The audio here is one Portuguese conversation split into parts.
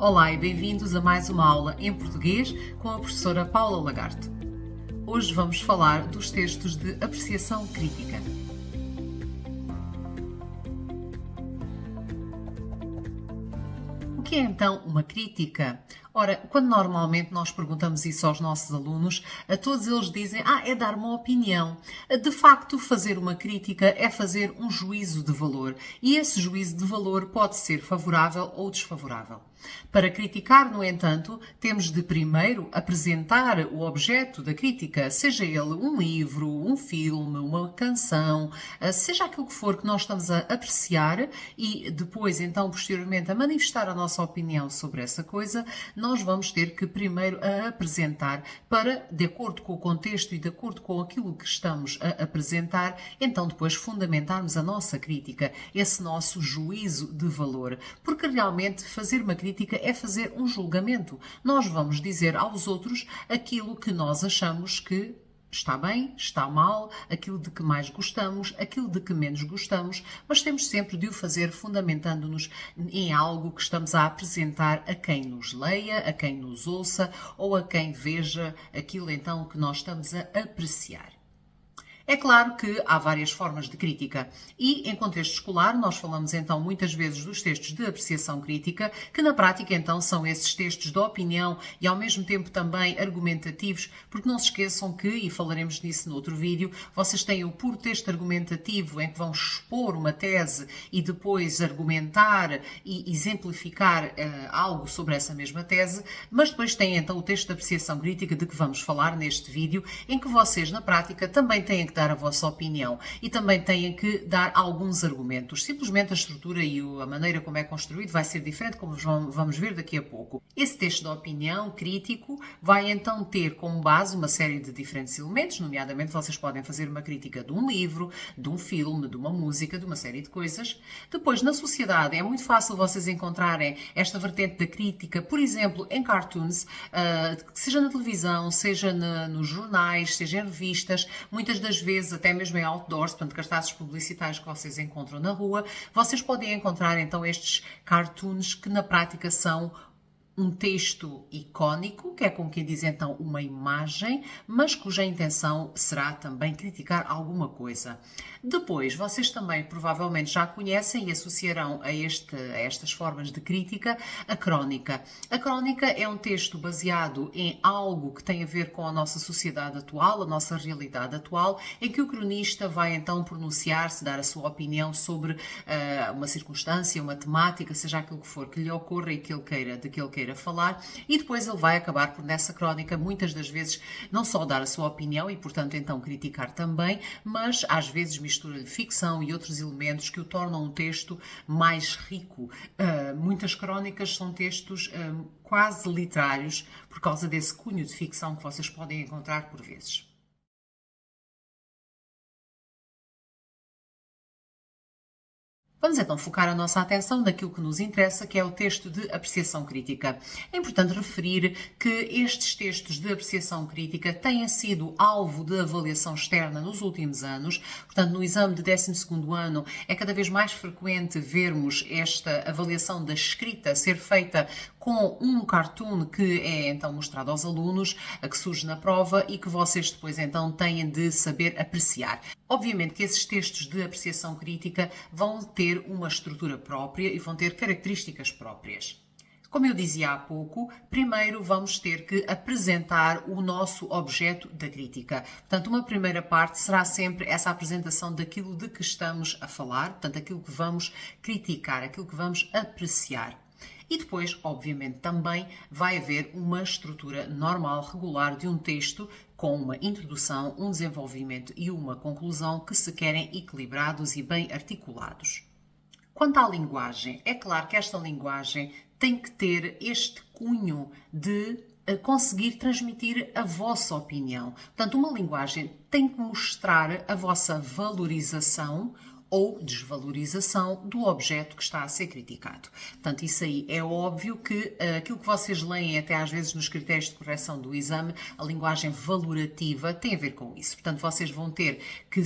Olá e bem-vindos a mais uma aula em português com a professora Paula Lagarde. Hoje vamos falar dos textos de apreciação crítica. O que é então uma crítica? Ora, quando normalmente nós perguntamos isso aos nossos alunos, a todos eles dizem, é dar uma opinião. De facto, fazer uma crítica é fazer um juízo de valor. E esse juízo de valor pode ser favorável ou desfavorável. Para criticar, no entanto, temos de primeiro apresentar o objeto da crítica, seja ele um livro, um filme, uma canção, seja aquilo que for que nós estamos a apreciar e depois, então, posteriormente, a manifestar a nossa opinião sobre essa coisa, nós vamos ter que primeiro a apresentar para, de acordo com o contexto e de acordo com aquilo que estamos a apresentar, então depois fundamentarmos a nossa crítica, esse nosso juízo de valor. Porque realmente fazer uma crítica é fazer um julgamento. Nós vamos dizer aos outros aquilo que nós achamos que está bem, está mal, aquilo de que mais gostamos, aquilo de que menos gostamos, mas temos sempre de o fazer fundamentando-nos em algo que estamos a apresentar a quem nos leia, a quem nos ouça ou a quem veja aquilo então que nós estamos a apreciar. É claro que há várias formas de crítica e, em contexto escolar, nós falamos então muitas vezes dos textos de apreciação crítica, que na prática então são esses textos de opinião e ao mesmo tempo também argumentativos, porque não se esqueçam que, e falaremos nisso no outro vídeo, vocês têm o puro texto argumentativo em que vão expor uma tese e depois argumentar e exemplificar algo sobre essa mesma tese, mas depois têm então o texto de apreciação crítica de que vamos falar neste vídeo, em que vocês na prática também têm que dar a vossa opinião e também têm que dar alguns argumentos. Simplesmente a estrutura e a maneira como é construído vai ser diferente, como vamos ver daqui a pouco. Esse texto de opinião crítico vai então ter como base uma série de diferentes elementos, nomeadamente vocês podem fazer uma crítica de um livro, de um filme, de uma música, de uma série de coisas. Depois, na sociedade, é muito fácil vocês encontrarem esta vertente da crítica, por exemplo, em cartoons, seja na televisão, seja nos jornais, seja em revistas, muitas das vezes até mesmo em outdoors, portanto cartazes publicitários que vocês encontram na rua, vocês podem encontrar então estes cartoons que na prática são um texto icónico, que é como quem diz então uma imagem, mas cuja intenção será também criticar alguma coisa. Depois, vocês também provavelmente já conhecem e associarão a estas formas de crítica a crónica. A crónica é um texto baseado em algo que tem a ver com a nossa sociedade atual, a nossa realidade atual, em que o cronista vai então pronunciar-se, dar a sua opinião sobre uma circunstância, uma temática, seja aquilo que for que lhe ocorra e de que ele queira falar, e depois ele vai acabar por, nessa crónica, muitas das vezes, não só dar a sua opinião e, portanto, então criticar também, mas às vezes mistura-lhe ficção e outros elementos que o tornam um texto mais rico. Muitas crónicas são textos quase literários por causa desse cunho de ficção que vocês podem encontrar por vezes. Vamos então focar a nossa atenção naquilo que nos interessa, que é o texto de apreciação crítica. É importante referir que estes textos de apreciação crítica têm sido alvo de avaliação externa nos últimos anos. Portanto, no exame de 12º ano é cada vez mais frequente vermos esta avaliação da escrita ser feita com um cartoon que é então mostrado aos alunos, que surge na prova e que vocês depois então têm de saber apreciar. Obviamente que esses textos de apreciação crítica vão ter uma estrutura própria e vão ter características próprias. Como eu dizia há pouco, primeiro vamos ter que apresentar o nosso objeto da crítica. Portanto, uma primeira parte será sempre essa apresentação daquilo de que estamos a falar, portanto, aquilo que vamos criticar, aquilo que vamos apreciar. E depois, obviamente, também vai haver uma estrutura normal, regular de um texto com uma introdução, um desenvolvimento e uma conclusão que se querem equilibrados e bem articulados. Quanto à linguagem, é claro que esta linguagem tem que ter este cunho de conseguir transmitir a vossa opinião. Portanto, uma linguagem tem que mostrar a vossa valorização ou desvalorização do objeto que está a ser criticado. Portanto, isso aí é óbvio que aquilo que vocês leem até às vezes nos critérios de correção do exame, a linguagem valorativa tem a ver com isso. Portanto, vocês vão ter que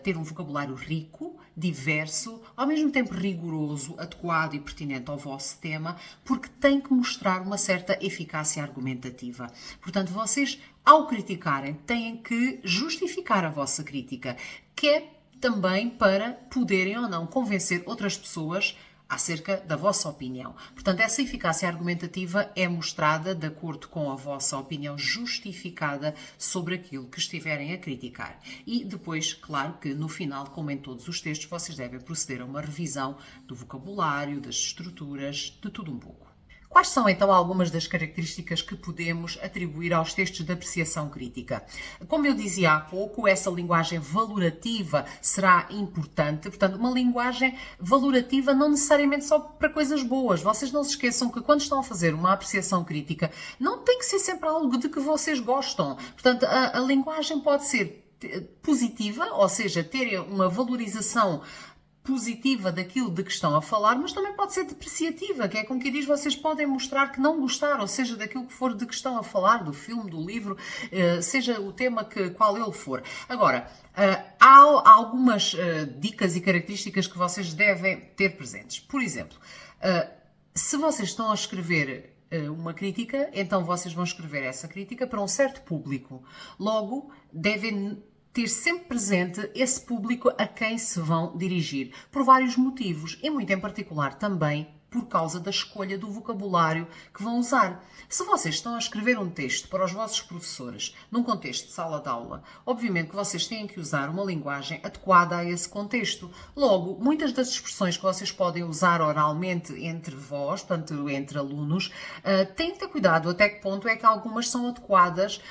ter um vocabulário rico, diverso, ao mesmo tempo rigoroso, adequado e pertinente ao vosso tema, porque tem que mostrar uma certa eficácia argumentativa. Portanto, vocês, ao criticarem, têm que justificar a vossa crítica, que é também para poderem ou não convencer outras pessoas acerca da vossa opinião. Portanto, essa eficácia argumentativa é mostrada de acordo com a vossa opinião justificada sobre aquilo que estiverem a criticar. E depois, claro que no final, como em todos os textos, vocês devem proceder a uma revisão do vocabulário, das estruturas, de tudo um pouco. Quais são então algumas das características que podemos atribuir aos textos de apreciação crítica? Como eu dizia há pouco, essa linguagem valorativa será importante. Portanto, uma linguagem valorativa não necessariamente só para coisas boas. Vocês não se esqueçam que quando estão a fazer uma apreciação crítica, não tem que ser sempre algo de que vocês gostam. Portanto, a linguagem pode ser positiva, ou seja, ter uma valorização positiva daquilo de que estão a falar, mas também pode ser depreciativa, que é como que diz, vocês podem mostrar que não gostaram, ou seja, daquilo que for de que estão a falar, do filme, do livro, seja o tema qual ele for. Agora, há algumas dicas e características que vocês devem ter presentes. Por exemplo, se vocês estão a escrever uma crítica, então vocês vão escrever essa crítica para um certo público. Logo, devem ter sempre presente esse público a quem se vão dirigir, por vários motivos, e muito em particular também por causa da escolha do vocabulário que vão usar. Se vocês estão a escrever um texto para os vossos professores, num contexto de sala de aula, obviamente que vocês têm que usar uma linguagem adequada a esse contexto. Logo, muitas das expressões que vocês podem usar oralmente entre vós, portanto, entre alunos, têm que ter cuidado até que ponto é que algumas são adequadas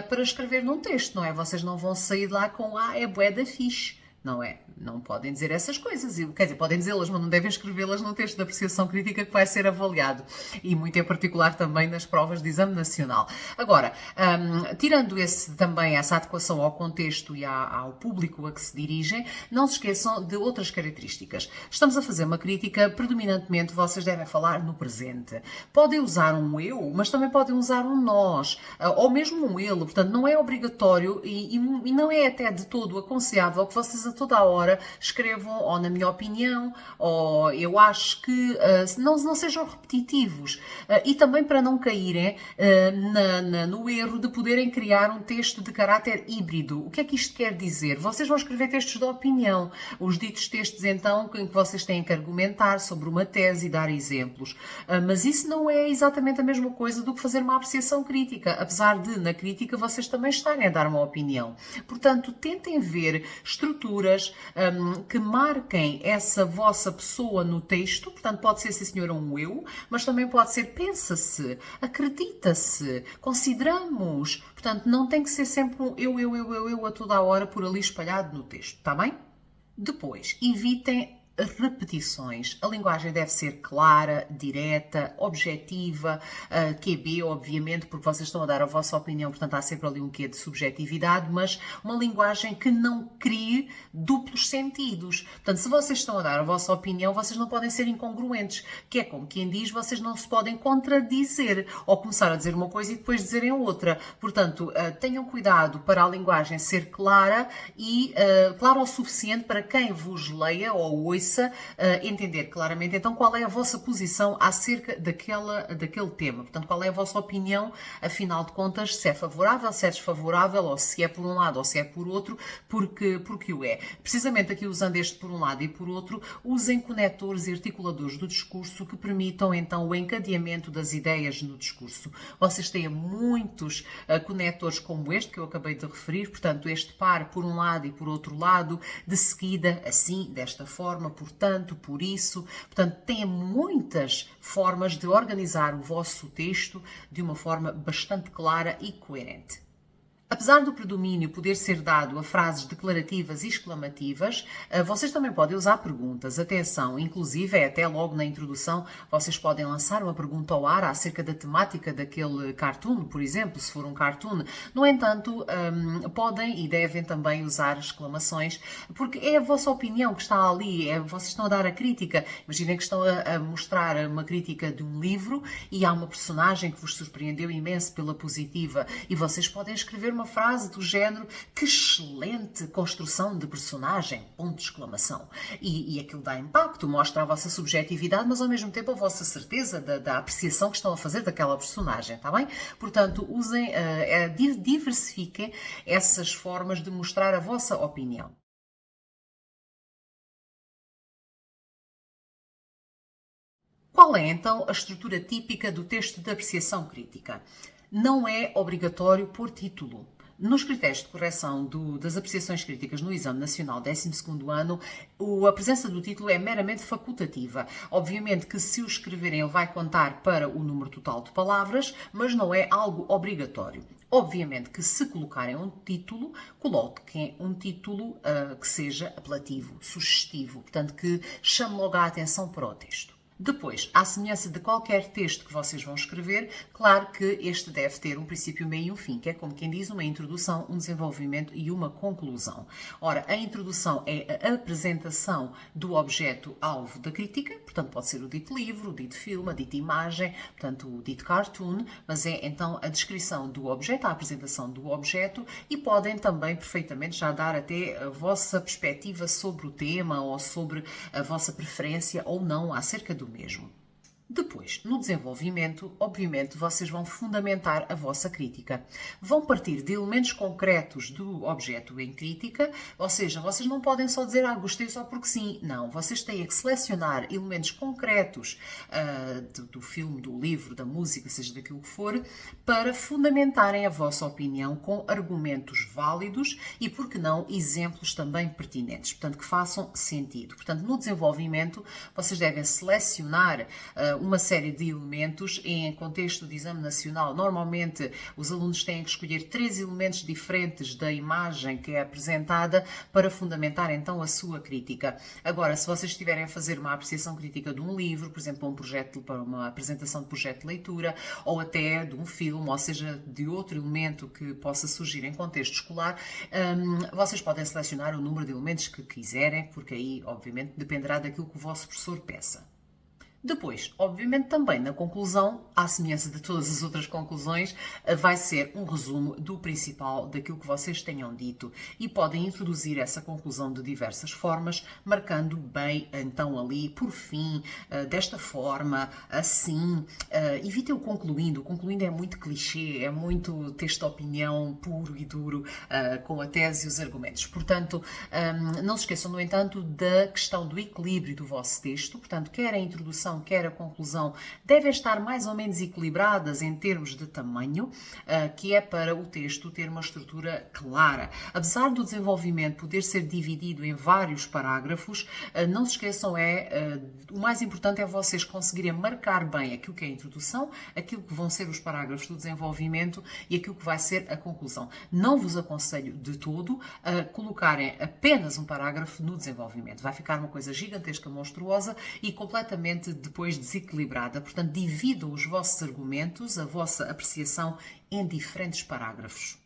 para escrever num texto, não é? Vocês não vão sair lá com é bué da fixe. Não é? Não podem dizer essas coisas. Quer dizer, podem dizê-las, mas não devem escrevê-las num texto de apreciação crítica que vai ser avaliado. E muito em particular também nas provas de exame nacional. Agora, tirando também essa adequação ao contexto e ao público a que se dirigem, não se esqueçam de outras características. Estamos a fazer uma crítica, predominantemente vocês devem falar no presente. Podem usar um eu, mas também podem usar um nós, ou mesmo um ele. Portanto, não é obrigatório e não é até de todo aconselhável que vocês a toda a hora escrevam ou na minha opinião, ou eu acho que não sejam repetitivos. E também para não caírem no erro de poderem criar um texto de caráter híbrido. O que é que isto quer dizer? Vocês vão escrever textos de opinião. Os ditos textos, então, em que vocês têm que argumentar sobre uma tese e dar exemplos. Mas isso não é exatamente a mesma coisa do que fazer uma apreciação crítica, apesar de, na crítica, vocês também estarem a dar uma opinião. Portanto, tentem ver estruturas que marquem essa vossa pessoa no texto. Portanto, pode ser, sim senhora, um eu, mas também pode ser pensa-se, acredita-se, consideramos. Portanto, não tem que ser sempre um eu a toda a hora por ali espalhado no texto, está bem? Depois, evitem repetições. A linguagem deve ser clara, direta, objetiva, QB, obviamente, porque vocês estão a dar a vossa opinião, portanto há sempre ali um quê de subjetividade, mas uma linguagem que não crie duplos sentidos. Portanto, se vocês estão a dar a vossa opinião, vocês não podem ser incongruentes, que é como quem diz, vocês não se podem contradizer, ou começar a dizer uma coisa e depois dizerem outra. Portanto, tenham cuidado para a linguagem ser clara e clara o suficiente para quem vos leia ou ouça entender claramente então qual é a vossa posição acerca daquele tema. Portanto, qual é a vossa opinião, afinal de contas, se é favorável, se é desfavorável, ou se é por um lado ou se é por outro, porque o é. Precisamente aqui usando este por um lado e por outro, usem conectores e articuladores do discurso que permitam então o encadeamento das ideias no discurso. Vocês têm muitos conectores como este que eu acabei de referir, portanto, este par por um lado e por outro lado, de seguida, assim, desta forma, portanto, por isso. Portanto, tem muitas formas de organizar o vosso texto de uma forma bastante clara e coerente. Apesar do predomínio poder ser dado a frases declarativas e exclamativas, vocês também podem usar perguntas. Atenção, inclusive, até logo na introdução, vocês podem lançar uma pergunta ao ar acerca da temática daquele cartoon, por exemplo, se for um cartoon. No entanto, podem e devem também usar exclamações, porque é a vossa opinião que está ali, vocês estão a dar a crítica. Imaginem que estão a mostrar uma crítica de um livro e há uma personagem que vos surpreendeu imenso pela positiva e vocês podem escrever uma uma frase do género: que excelente construção de personagem, ponto de exclamação. E aquilo dá impacto, mostra a vossa subjetividade, mas ao mesmo tempo a vossa certeza da apreciação que estão a fazer daquela personagem, está bem? Portanto, usem, diversifiquem essas formas de mostrar a vossa opinião. Qual é então a estrutura típica do texto de apreciação crítica? Não é obrigatório pôr título. Nos critérios de correção das apreciações críticas no Exame Nacional 12º ano, a presença do título é meramente facultativa. Obviamente que se o escreverem ele vai contar para o número total de palavras, mas não é algo obrigatório. Obviamente que se colocarem um título, coloquem um título que seja apelativo, sugestivo, portanto que chame logo a atenção para o texto. Depois, à semelhança de qualquer texto que vocês vão escrever, claro que este deve ter um princípio, meio e um fim, que é como quem diz, uma introdução, um desenvolvimento e uma conclusão. Ora, a introdução é a apresentação do objeto-alvo da crítica, portanto pode ser o dito livro, o dito filme, a dita imagem, portanto o dito cartoon, mas é então a descrição do objeto, a apresentação do objeto, e podem também perfeitamente já dar até a vossa perspectiva sobre o tema ou sobre a vossa preferência ou não acerca do mesmo. Depois, no desenvolvimento, obviamente, vocês vão fundamentar a vossa crítica. Vão partir de elementos concretos do objeto em crítica, ou seja, vocês não podem só dizer gostei só porque sim. Não, vocês têm que selecionar elementos concretos do filme, do livro, da música, seja daquilo que for, para fundamentarem a vossa opinião com argumentos válidos e, por que não, exemplos também pertinentes, portanto, que façam sentido. Portanto, no desenvolvimento, vocês devem selecionar uma série de elementos em contexto de exame nacional. Normalmente, os alunos têm que escolher 3 elementos diferentes da imagem que é apresentada para fundamentar então a sua crítica. Agora, se vocês estiverem a fazer uma apreciação crítica de um livro, por exemplo, para uma apresentação de projeto de leitura, ou até de um filme, ou seja, de outro elemento que possa surgir em contexto escolar, vocês podem selecionar o número de elementos que quiserem, porque aí, obviamente, dependerá daquilo que o vosso professor peça. Depois, obviamente, também na conclusão, à semelhança de todas as outras conclusões, vai ser um resumo do principal daquilo que vocês tenham dito e podem introduzir essa conclusão de diversas formas, marcando bem, então, ali, por fim, desta forma, assim. Evitem o concluindo. O concluindo é muito clichê, é muito texto de opinião puro e duro, com a tese e os argumentos. Portanto, não se esqueçam, no entanto, da questão do equilíbrio do vosso texto. Portanto, quer a introdução, quer a conclusão, devem estar mais ou menos equilibradas em termos de tamanho, que é para o texto ter uma estrutura clara. Apesar do desenvolvimento poder ser dividido em vários parágrafos, não se esqueçam, o mais importante é vocês conseguirem marcar bem aquilo que é a introdução, aquilo que vão ser os parágrafos do desenvolvimento e aquilo que vai ser a conclusão. Não vos aconselho de todo a colocarem apenas um parágrafo no desenvolvimento. Vai ficar uma coisa gigantesca, monstruosa e completamente depois desequilibrada. Portanto, dividam os vossos argumentos, a vossa apreciação em diferentes parágrafos.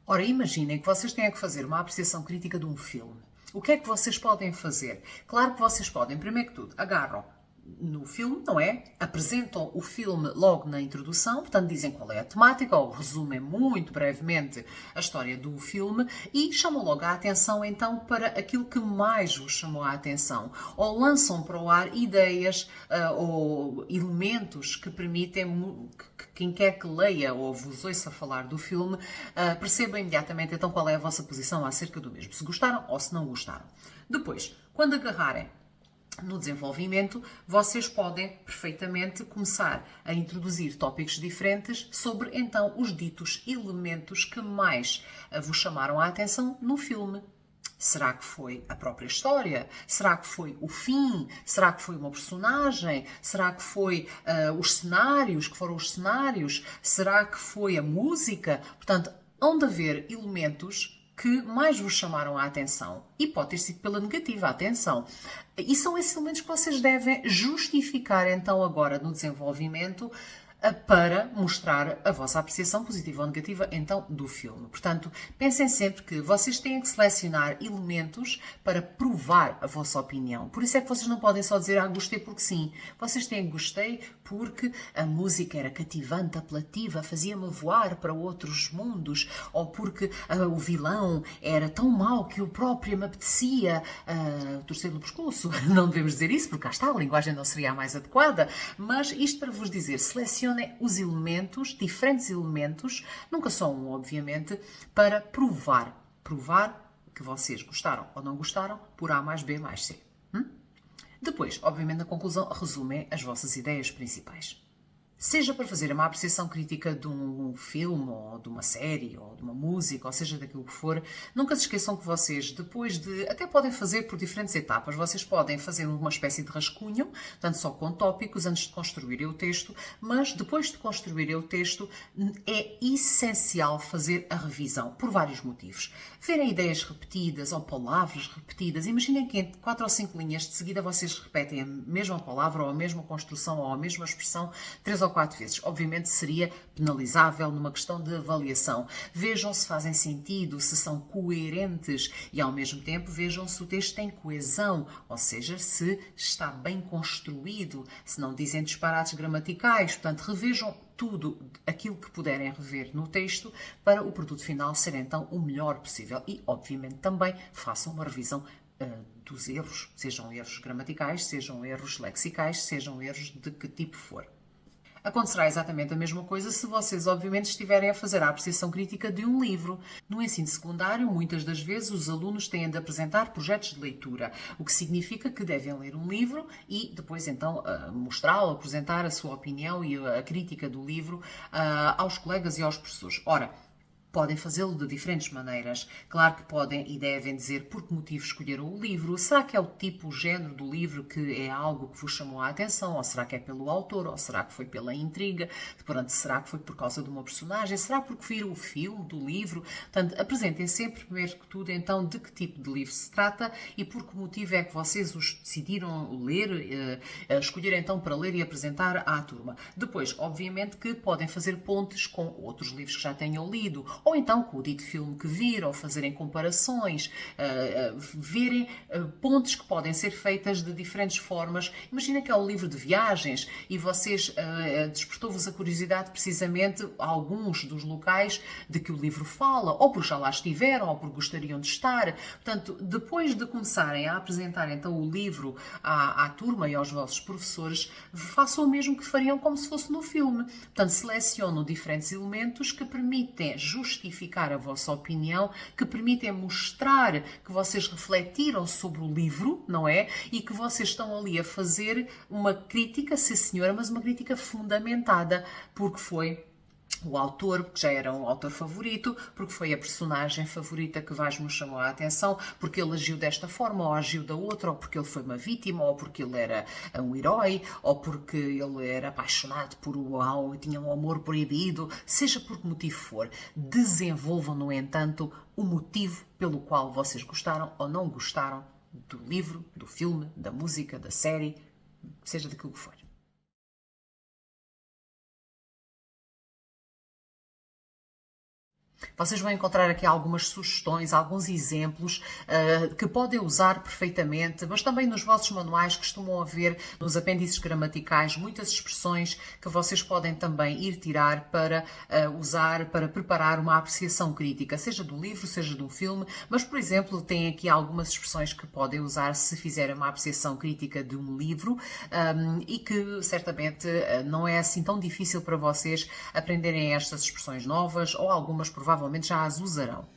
Ora, imaginem que vocês têm que fazer uma apreciação crítica de um filme. O que é que vocês podem fazer? Claro que vocês podem, primeiro que tudo, agarram no filme, não é? Apresentam o filme logo na introdução, portanto dizem qual é a temática, ou resumem muito brevemente a história do filme e chamam logo a atenção então para aquilo que mais vos chamou a atenção, ou lançam para o ar ideias ou elementos que permitem que quem quer que leia ou vos ouça falar do filme perceba imediatamente então qual é a vossa posição acerca do mesmo, se gostaram ou se não gostaram. Depois, quando agarrarem no desenvolvimento, vocês podem perfeitamente começar a introduzir tópicos diferentes sobre, então, os ditos elementos que mais vos chamaram a atenção no filme. Será que foi a própria história? Será que foi o fim? Será que foi uma personagem? Será que foi os cenários? Que foram os cenários? Será que foi a música? Portanto, hão de haver elementos que mais vos chamaram a atenção. E pode ter sido pela negativa, atenção. E são esses elementos que vocês devem justificar, então, agora no desenvolvimento, para mostrar a vossa apreciação positiva ou negativa, então, do filme. Portanto, pensem sempre que vocês têm que selecionar elementos para provar a vossa opinião. Por isso é que vocês não podem só dizer, gostei porque sim. Vocês têm gostei porque a música era cativante, apelativa, fazia-me voar para outros mundos, ou porque o vilão era tão mau que eu própria me apetecia torcer no pescoço. Não devemos dizer isso, porque cá está, a linguagem não seria a mais adequada, mas isto para vos dizer, selecionem os elementos, diferentes elementos, nunca só um, obviamente, para provar que vocês gostaram ou não gostaram por A mais B mais C. Depois, obviamente, na conclusão, resumem as vossas ideias principais. Seja para fazer uma apreciação crítica de um filme, ou de uma série, ou de uma música, ou seja daquilo que for, nunca se esqueçam que vocês, depois de... Até podem fazer por diferentes etapas. Vocês podem fazer uma espécie de rascunho, portanto só com tópicos, antes de construírem o texto, mas depois de construírem o texto, é essencial fazer a revisão, por vários motivos. Verem ideias repetidas, ou palavras repetidas. Imaginem que em 4 ou 5 linhas de seguida vocês repetem a mesma palavra, ou a mesma construção, ou a mesma expressão, 3 ou 4 vezes. Obviamente seria penalizável numa questão de avaliação. Vejam se fazem sentido, se são coerentes e ao mesmo tempo vejam se o texto tem coesão, ou seja, se está bem construído, se não dizem disparates gramaticais. Portanto, revejam tudo aquilo que puderem rever no texto para o produto final ser então o melhor possível. E, obviamente, também façam uma revisão dos erros, sejam erros gramaticais, sejam erros lexicais, sejam erros de que tipo for. Acontecerá exatamente a mesma coisa se vocês, obviamente, estiverem a fazer a apreciação crítica de um livro. No ensino secundário, muitas das vezes, os alunos têm de apresentar projetos de leitura, o que significa que devem ler um livro e depois, então, mostrá-lo, apresentar a sua opinião e a crítica do livro aos colegas e aos professores. Ora, podem fazê-lo de diferentes maneiras. Claro que podem e devem dizer por que motivo escolheram o livro. Será que é o tipo, o género do livro que é algo que vos chamou a atenção? Ou será que é pelo autor? Ou será que foi pela intriga? Portanto, será que foi por causa de uma personagem? Será porque viram o filme do livro? Portanto, apresentem sempre, primeiro que tudo, então, de que tipo de livro se trata e por que motivo é que vocês os decidiram ler, escolher então para ler e apresentar à turma. Depois, obviamente, que podem fazer pontes com outros livros que já tenham lido, ou então com o dito filme que viram, ou fazerem comparações, verem pontes que podem ser feitas de diferentes formas. Imagina que é um livro de viagens e vocês despertou-vos a curiosidade precisamente a alguns dos locais de que o livro fala, ou porque já lá estiveram, ou porque gostariam de estar. Portanto, depois de começarem a apresentar então o livro à turma e aos vossos professores, façam o mesmo que fariam como se fosse no filme. Portanto, selecionam diferentes elementos que permitem justificar a vossa opinião, que permitem mostrar que vocês refletiram sobre o livro, não é? E que vocês estão ali a fazer uma crítica, sim senhora, mas uma crítica fundamentada, porque foi o autor, porque já era um autor favorito, porque foi a personagem favorita que mais nos chamou a atenção, porque ele agiu desta forma, ou agiu da outra, ou porque ele foi uma vítima, ou porque ele era um herói, ou porque ele era apaixonado por e tinha um amor proibido, seja por que motivo for. Desenvolvam, no entanto, o motivo pelo qual vocês gostaram ou não gostaram do livro, do filme, da música, da série, seja daquilo que for. Vocês vão encontrar aqui algumas sugestões, alguns exemplos que podem usar perfeitamente, mas também nos vossos manuais costumam haver, nos apêndices gramaticais, muitas expressões que vocês podem também ir tirar para usar, para preparar uma apreciação crítica, seja do livro, seja do filme, mas, por exemplo, tem aqui algumas expressões que podem usar se fizerem uma apreciação crítica de um livro e que, certamente, não é assim tão difícil para vocês aprenderem estas expressões novas ou algumas provavelmente já as usarão.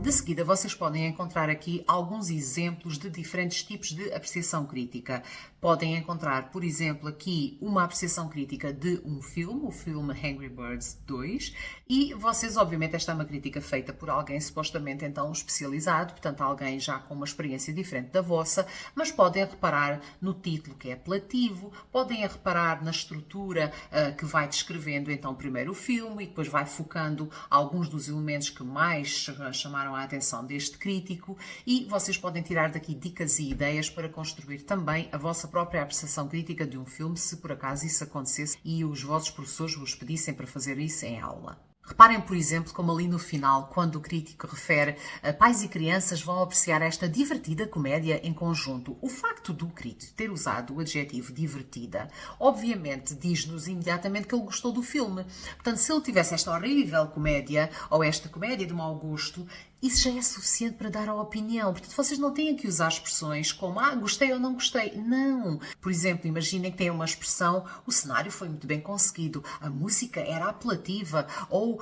De seguida, vocês podem encontrar aqui alguns exemplos de diferentes tipos de apreciação crítica. Podem encontrar, por exemplo, aqui uma apreciação crítica de um filme, o filme Angry Birds 2, e vocês, obviamente, esta é uma crítica feita por alguém supostamente então especializado, portanto alguém já com uma experiência diferente da vossa, mas podem reparar no título que é apelativo, podem reparar na estrutura que vai descrevendo então primeiro o filme e depois vai focando alguns dos elementos que mais chamaram a atenção deste crítico, e vocês podem tirar daqui dicas e ideias para construir também a vossa própria apreciação crítica de um filme, se por acaso isso acontecesse e os vossos professores vos pedissem para fazer isso em aula. Reparem, por exemplo, como ali no final, quando o crítico refere pais e crianças vão apreciar esta divertida comédia em conjunto. O facto do crítico ter usado o adjetivo divertida, obviamente, diz-nos imediatamente que ele gostou do filme. Portanto, se ele tivesse esta horrível comédia, ou esta comédia de mau gosto, isso já é suficiente para dar a opinião. Portanto, vocês não têm que usar expressões como gostei ou não gostei. Não. Por exemplo, imaginem que tem uma expressão, o cenário foi muito bem conseguido, a música era apelativa, ou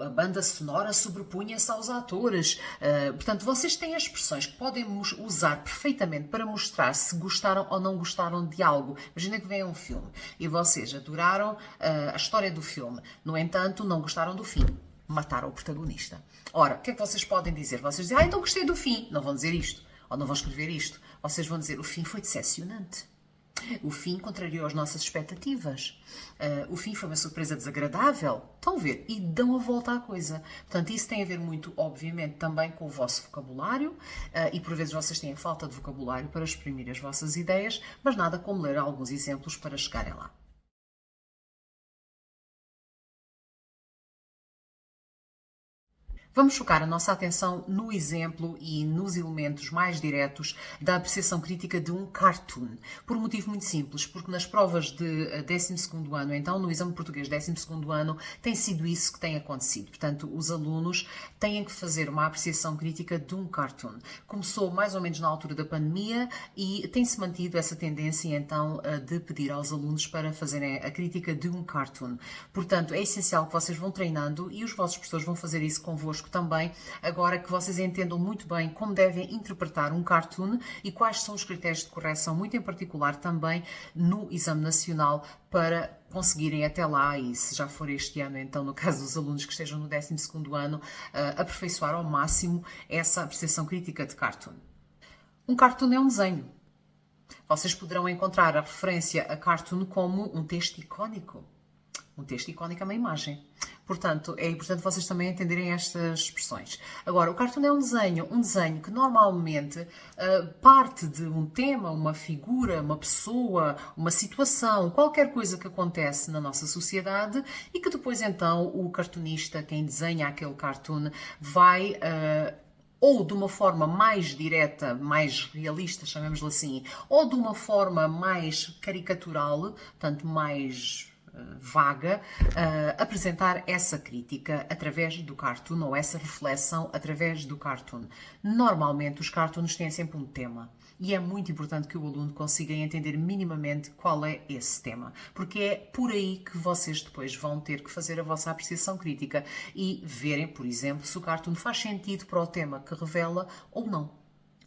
a banda sonora sobrepunha-se aos atores. Portanto, vocês têm as expressões que podem usar perfeitamente para mostrar se gostaram ou não gostaram de algo. Imaginem que vem um filme e vocês adoraram a história do filme. No entanto, não gostaram do fim. Mataram o protagonista. Ora, o que é que vocês podem dizer? Vocês dizem, então gostei do fim. Não vão dizer isto. Ou não vão escrever isto. Vocês vão dizer, o fim foi decepcionante. O fim contrariou as nossas expectativas. O fim foi uma surpresa desagradável. Estão a ver? E dão a volta à coisa. Portanto, isso tem a ver muito, obviamente, também com o vosso vocabulário. E por vezes vocês têm falta de vocabulário para exprimir as vossas ideias, mas nada como ler alguns exemplos para chegarem lá. Vamos focar a nossa atenção no exemplo e nos elementos mais diretos da apreciação crítica de um cartoon. Por um motivo muito simples, porque nas provas de 12º ano, então no exame português de 12º ano, tem sido isso que tem acontecido. Portanto, os alunos têm que fazer uma apreciação crítica de um cartoon. Começou mais ou menos na altura da pandemia e tem-se mantido essa tendência, então, de pedir aos alunos para fazerem a crítica de um cartoon. Portanto, é essencial que vocês vão treinando e os vossos professores vão fazer isso convosco também, agora que vocês entendam muito bem como devem interpretar um cartoon e quais são os critérios de correção, muito em particular também no Exame Nacional, para conseguirem até lá, e se já for este ano, então no caso dos alunos que estejam no 12º ano, aperfeiçoar ao máximo essa apreciação crítica de cartoon. Um cartoon é um desenho. Vocês poderão encontrar a referência a cartoon como um texto icónico. Um texto icónico é uma imagem. Portanto, é importante vocês também entenderem estas expressões. Agora, o cartoon é um desenho que normalmente parte de um tema, uma figura, uma pessoa, uma situação, qualquer coisa que acontece na nossa sociedade e que depois então o cartunista, quem desenha aquele cartoon, vai ou de uma forma mais direta, mais realista, chamemos-lhe assim, ou de uma forma mais caricatural, portanto mais vaga, apresentar essa crítica através do cartoon ou essa reflexão através do cartoon. Normalmente os cartoons têm sempre um tema e é muito importante que o aluno consiga entender minimamente qual é esse tema, porque é por aí que vocês depois vão ter que fazer a vossa apreciação crítica e verem, por exemplo, se o cartoon faz sentido para o tema que revela ou não.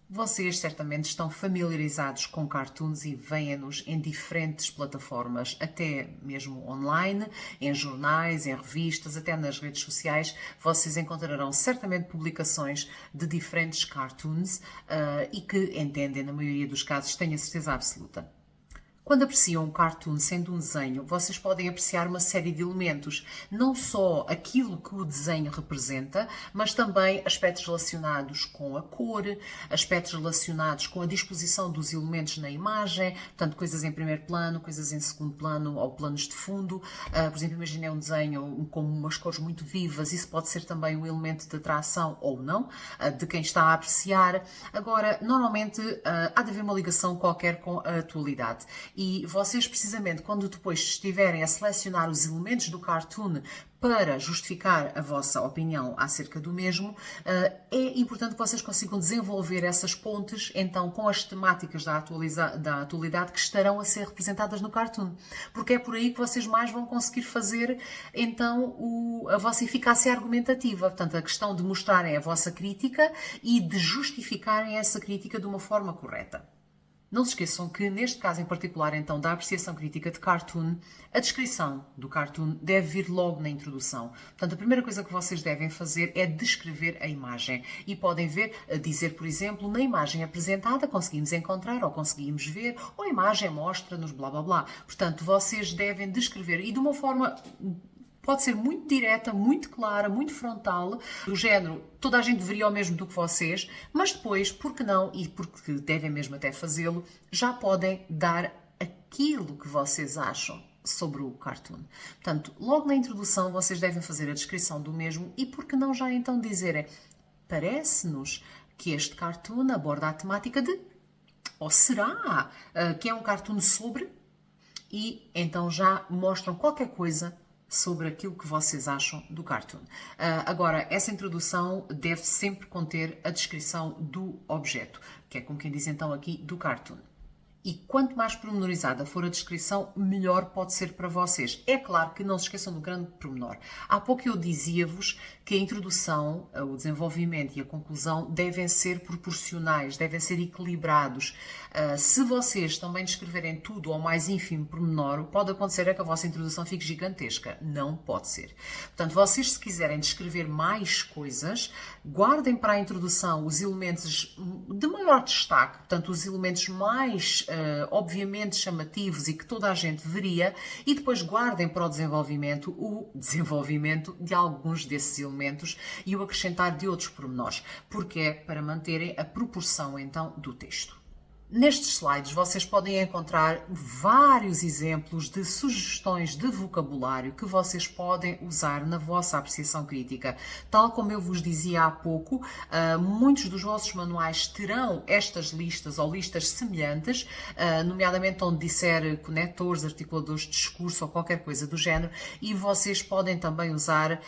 Vocês certamente estão familiarizados com cartoons e veem-nos em diferentes plataformas, até mesmo online, em jornais, em revistas, até nas redes sociais. Vocês encontrarão certamente publicações de diferentes cartoons e que entendem, na maioria dos casos, tenho a certeza absoluta. Quando apreciam um cartoon sendo um desenho, vocês podem apreciar uma série de elementos, não só aquilo que o desenho representa, mas também aspectos relacionados com a cor, aspectos relacionados com a disposição dos elementos na imagem, portanto, coisas em primeiro plano, coisas em segundo plano ou planos de fundo. Por exemplo, imaginei um desenho com umas cores muito vivas, isso pode ser também um elemento de atração ou não, de quem está a apreciar. Agora, normalmente, há de haver uma ligação qualquer com a atualidade. E vocês, precisamente, quando depois estiverem a selecionar os elementos do cartoon para justificar a vossa opinião acerca do mesmo, é importante que vocês consigam desenvolver essas pontes, então, com as temáticas da atualidade que estarão a ser representadas no cartoon. Porque é por aí que vocês mais vão conseguir fazer, então, a vossa eficácia argumentativa. Portanto, a questão de mostrarem a vossa crítica e de justificarem essa crítica de uma forma correta. Não se esqueçam que, neste caso em particular, então, da apreciação crítica de cartoon, a descrição do cartoon deve vir logo na introdução. Portanto, a primeira coisa que vocês devem fazer é descrever a imagem. E podem dizer, por exemplo, na imagem apresentada conseguimos encontrar ou conseguimos ver, ou a imagem mostra-nos blá blá blá. Portanto, vocês devem descrever e de uma forma... Pode ser muito direta, muito clara, muito frontal, do género, toda a gente deveria o mesmo do que vocês, mas depois, por que não, e porque devem mesmo até fazê-lo, já podem dar aquilo que vocês acham sobre o cartoon. Portanto, logo na introdução vocês devem fazer a descrição do mesmo e por que não já então dizerem, parece-nos que este cartoon aborda a temática de, ou será que é um cartoon sobre, e então já mostram qualquer coisa sobre aquilo que vocês acham do cartoon. Agora, essa introdução deve sempre conter a descrição do objeto, que é como quem diz então aqui do cartoon. E quanto mais pormenorizada for a descrição, melhor pode ser para vocês. É claro que não se esqueçam do grande pormenor. Há pouco eu dizia-vos que a introdução, o desenvolvimento e a conclusão devem ser proporcionais, devem ser equilibrados. Se vocês também descreverem tudo ao mais ínfimo pormenor, pode acontecer que a vossa introdução fique gigantesca. Não pode ser. Portanto, vocês, se quiserem descrever mais coisas, guardem para a introdução os elementos de maior destaque, portanto, os elementos mais obviamente chamativos e que toda a gente veria, e depois guardem para o desenvolvimento de alguns desses elementos e o acrescentar de outros pormenores, porque é para manterem a proporção então do texto. Nestes slides vocês podem encontrar vários exemplos de sugestões de vocabulário que vocês podem usar na vossa apreciação crítica. Tal como eu vos dizia há pouco, muitos dos vossos manuais terão estas listas ou listas semelhantes, nomeadamente onde disser conectores, articuladores de discurso ou qualquer coisa do género, e vocês podem também usar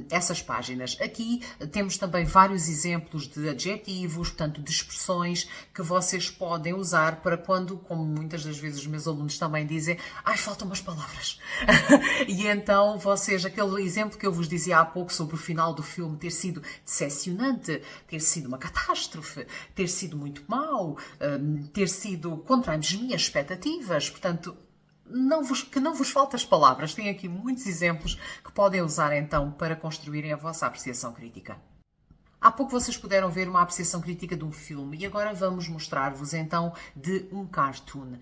essas páginas. Aqui temos também vários exemplos de adjetivos, portanto de expressões que vocês podem usar para quando, como muitas das vezes os meus alunos também dizem, faltam umas palavras. E então vocês, aquele exemplo que eu vos dizia há pouco sobre o final do filme ter sido decepcionante, ter sido uma catástrofe, ter sido muito mau, ter sido contra as minhas expectativas, portanto, que não vos faltem as palavras. Tem aqui muitos exemplos que podem usar então para construírem a vossa apreciação crítica. Há pouco vocês puderam ver uma apreciação crítica de um filme e agora vamos mostrar-vos então de um cartoon.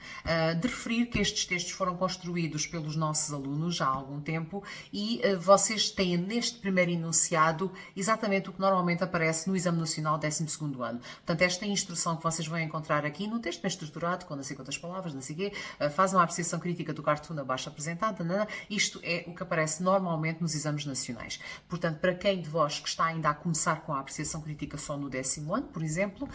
De referir que estes textos foram construídos pelos nossos alunos já há algum tempo e vocês têm neste primeiro enunciado exatamente o que normalmente aparece no Exame Nacional 12º ano. Portanto, esta instrução que vocês vão encontrar aqui no texto bem estruturado, com não sei quantas palavras, não sei o quê, faz uma apreciação crítica do cartoon abaixo apresentado, isto é o que aparece normalmente nos exames nacionais. Portanto, para quem de vós que está ainda a começar com a apreciação crítica só no 10º ano, por exemplo,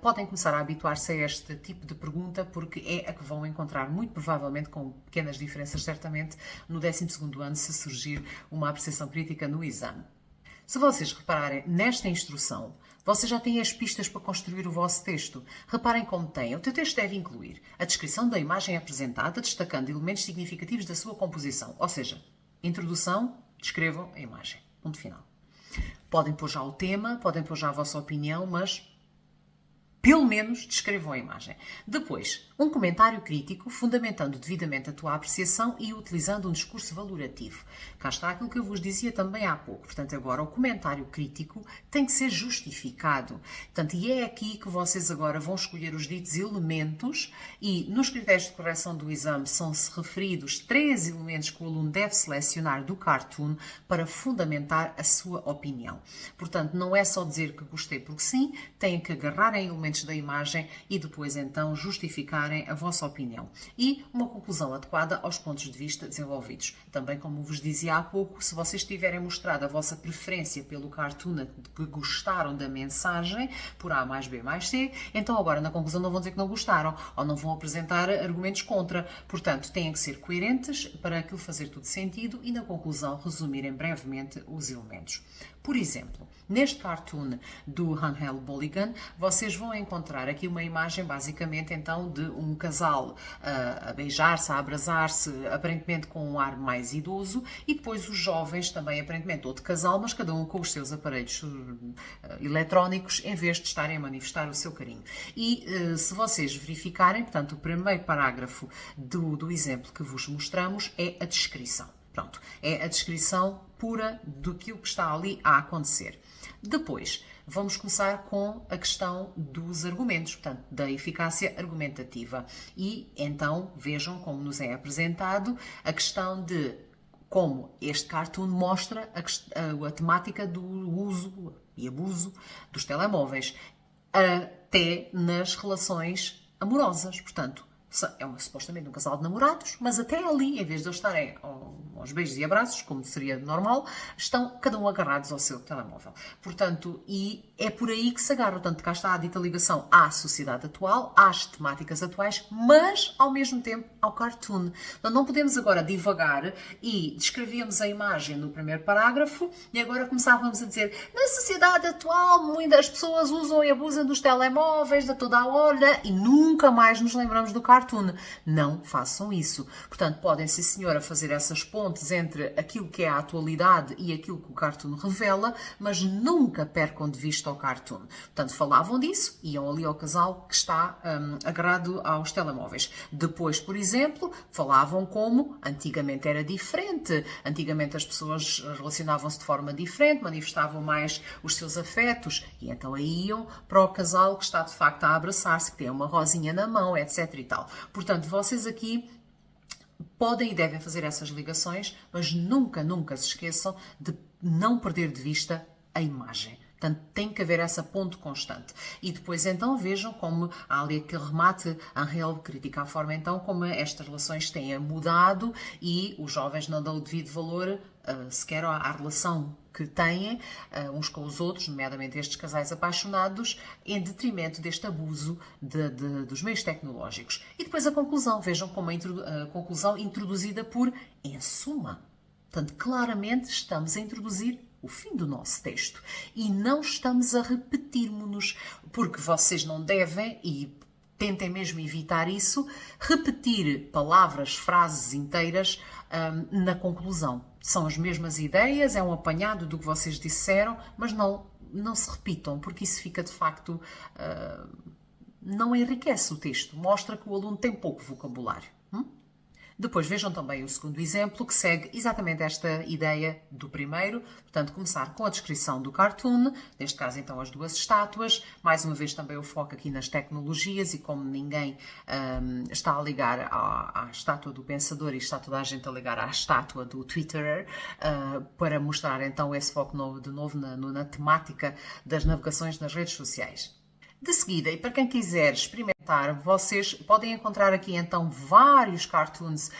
podem começar a habituar-se a este tipo de pergunta, porque é a que vão encontrar muito provavelmente, com pequenas diferenças certamente, no 12º ano, se surgir uma apreciação crítica no exame. Se vocês repararem nesta instrução, vocês já têm as pistas para construir o vosso texto. Reparem como tem. O teu texto deve incluir a descrição da imagem apresentada, destacando elementos significativos da sua composição. Ou seja, introdução, descrevam a imagem. Ponto final. Podem pôr já o tema, podem pôr já a vossa opinião, mas pelo menos descrevam a imagem. Depois, um comentário crítico, fundamentando devidamente a tua apreciação e utilizando um discurso valorativo. Cá está aquilo que eu vos dizia também há pouco. Portanto, agora o comentário crítico tem que ser justificado. Portanto, e é aqui que vocês agora vão escolher os ditos elementos e nos critérios de correção do exame são-se referidos 3 elementos que o aluno deve selecionar do cartoon para fundamentar a sua opinião. Portanto, não é só dizer que gostei porque sim, têm que agarrar em elementos argumentos da imagem e depois então justificarem a vossa opinião. E uma conclusão adequada aos pontos de vista desenvolvidos. Também, como vos dizia há pouco, se vocês tiverem mostrado a vossa preferência pelo cartoon, que gostaram da mensagem, por A mais B mais C, então agora na conclusão não vão dizer que não gostaram ou não vão apresentar argumentos contra. Portanto, têm que ser coerentes para aquilo fazer tudo sentido e na conclusão resumirem brevemente os elementos. Por exemplo, neste cartoon do Angel Boligan, vocês vão encontrar aqui uma imagem basicamente então de um casal a beijar-se, a abraçar-se, aparentemente com um ar mais idoso, e depois os jovens também aparentemente outro casal, mas cada um com os seus aparelhos eletrónicos em vez de estarem a manifestar o seu carinho. E se vocês verificarem, portanto, o primeiro parágrafo do exemplo que vos mostramos é a descrição. Pronto, é a descrição pura do que está ali a acontecer. Depois, vamos começar com a questão dos argumentos, portanto, da eficácia argumentativa. E então, vejam como nos é apresentado a questão de como este cartoon mostra a temática do uso e abuso dos telemóveis, até nas relações amorosas. Portanto, supostamente um casal de namorados, mas até ali, em vez de eles estarem aos beijos e abraços, como seria normal, estão cada um agarrados ao seu telemóvel. Portanto, e é por aí que se agarra. Portanto, cá está a dita ligação à sociedade atual, às temáticas atuais, mas, ao mesmo tempo, ao cartoon. Portanto, não podemos agora divagar e descrevíamos a imagem no primeiro parágrafo e agora começávamos a dizer na sociedade atual muitas pessoas usam e abusam dos telemóveis de toda a hora e nunca mais nos lembramos do cartoon. Não façam isso. Portanto, podem, sim senhora, fazer essas pontes entre aquilo que é a atualidade e aquilo que o cartoon revela, mas nunca percam de vista o cartoon. Portanto, falavam disso, iam ali ao casal que está agarrado aos telemóveis. Depois, por exemplo, falavam como antigamente era diferente. Antigamente as pessoas relacionavam-se de forma diferente, manifestavam mais os seus afetos e então aí iam para o casal que está de facto a abraçar-se, que tem uma rosinha na mão, etc. e tal. Portanto, vocês aqui podem e devem fazer essas ligações, mas nunca, nunca se esqueçam de não perder de vista a imagem. Portanto, tem que haver essa ponte constante. E depois, então, vejam como há ali aquele remate, Angel critica a forma, então, como estas relações têm mudado e os jovens não dão o devido valor sequer à relação que têm uns com os outros, nomeadamente estes casais apaixonados, em detrimento deste abuso dos meios tecnológicos. E depois a conclusão, vejam como a conclusão introduzida por em suma. Portanto, claramente estamos a introduzir o fim do nosso texto e não estamos a repetirmos-nos, porque vocês não devem, e tentem mesmo evitar isso, repetir palavras, frases inteiras na conclusão. São as mesmas ideias, é um apanhado do que vocês disseram, mas não se repitam, porque isso fica de facto... não enriquece o texto, mostra que o aluno tem pouco vocabulário. Depois vejam também o segundo exemplo, que segue exatamente esta ideia do primeiro. Portanto, começar com a descrição do cartoon, neste caso então as duas estátuas. Mais uma vez também o foco aqui nas tecnologias e como ninguém está a ligar à estátua do pensador e está toda a gente a ligar à estátua do Twitterer, para mostrar então esse foco de novo na temática das navegações nas redes sociais. De seguida, e para quem quiser experimentar, vocês podem encontrar aqui então vários cartoons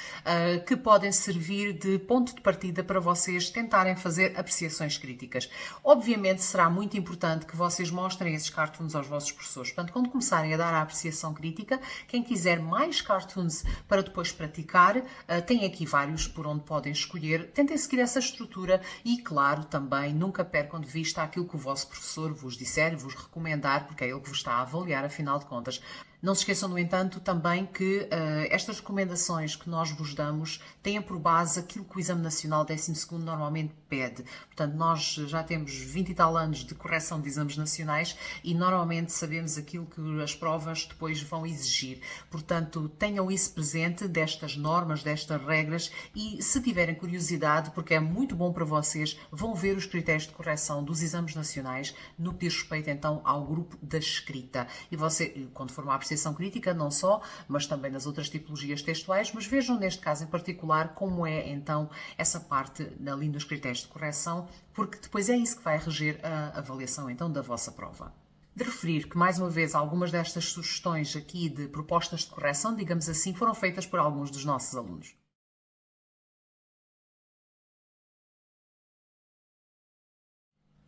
que podem servir de ponto de partida para vocês tentarem fazer apreciações críticas. Obviamente será muito importante que vocês mostrem esses cartoons aos vossos professores. Portanto, quando começarem a dar a apreciação crítica, quem quiser mais cartoons para depois praticar, tem aqui vários por onde podem escolher. Tentem seguir essa estrutura e, claro, também nunca percam de vista aquilo que o vosso professor vos disser, vos recomendar, porque é ele que vos está a avaliar, afinal de contas. Não se esqueçam, no entanto, também que estas recomendações que nós vos damos têm por base aquilo que o Exame Nacional 12º normalmente pede. Portanto, nós já temos 20 e tal anos de correção de exames nacionais e normalmente sabemos aquilo que as provas depois vão exigir. Portanto, tenham isso presente, destas normas, destas regras, e se tiverem curiosidade, porque é muito bom para vocês, vão ver os critérios de correção dos exames nacionais no que diz respeito então ao grupo da escrita. E você, quando for uma apreciação crítica, não só, mas também nas outras tipologias textuais, mas vejam neste caso em particular como é então essa parte ali nos critérios de correção, porque depois é isso que vai reger a avaliação então da vossa prova. de referir que, mais uma vez, algumas destas sugestões aqui de propostas de correção, digamos assim, foram feitas por alguns dos nossos alunos.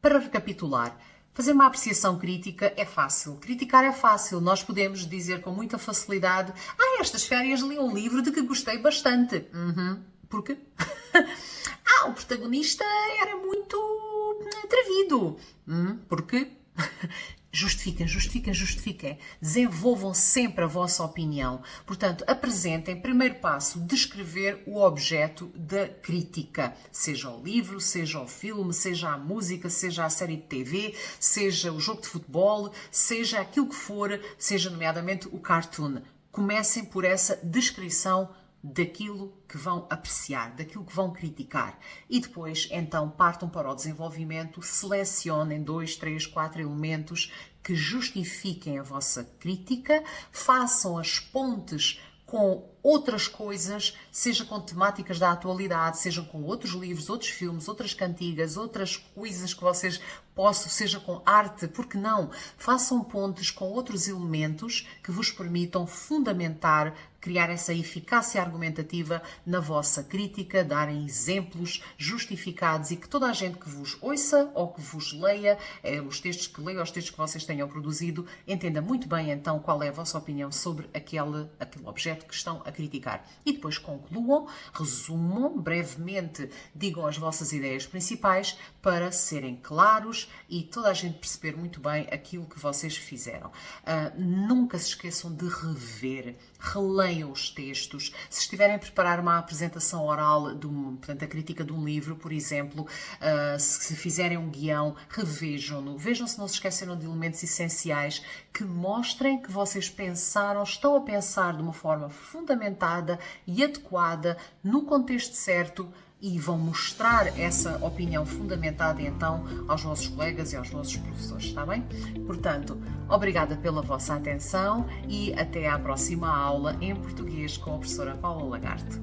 Para recapitular, fazer uma apreciação crítica é fácil. Criticar é fácil. Nós podemos dizer com muita facilidade: estas férias li um livro de que gostei bastante. Por quê? O protagonista era muito atrevido. Porquê? Justifiquem, justifiquem, justifiquem. Desenvolvam sempre a vossa opinião. Portanto, apresentem, primeiro passo, descrever o objeto da crítica. Seja o livro, seja o filme, seja a música, seja a série de TV, seja o jogo de futebol, seja aquilo que for, seja nomeadamente o cartoon. Comecem por essa descrição daquilo que vão apreciar, daquilo que vão criticar. E depois, então, partam para o desenvolvimento, selecionem 2, 3, 4 elementos que justifiquem a vossa crítica, façam as pontes com outras coisas, seja com temáticas da atualidade, seja com outros livros, outros filmes, outras cantigas, outras coisas que vocês possam, seja com arte, porque não? Façam pontes com outros elementos que vos permitam fundamentar, criar essa eficácia argumentativa na vossa crítica, darem exemplos justificados e que toda a gente que vos ouça ou que vos leia, os textos que leia, os textos que vocês tenham produzido, entenda muito bem então qual é a vossa opinião sobre aquele objeto que estão a criticar. E depois concluam, resumam brevemente, digam as vossas ideias principais para serem claros e toda a gente perceber muito bem aquilo que vocês fizeram. Nunca se esqueçam de rever, releiam os textos. Se estiverem a preparar uma apresentação oral, portanto, a crítica de um livro, por exemplo, se fizerem um guião, revejam-no. Vejam se não se esqueceram de elementos essenciais que mostrem que vocês pensaram, estão a pensar de uma forma fundamentada e adequada no contexto certo e vão mostrar essa opinião fundamentada então aos vossos colegas e aos vossos professores, está bem? Portanto, obrigada pela vossa atenção e até à próxima aula em português com a professora Paula Lagarde.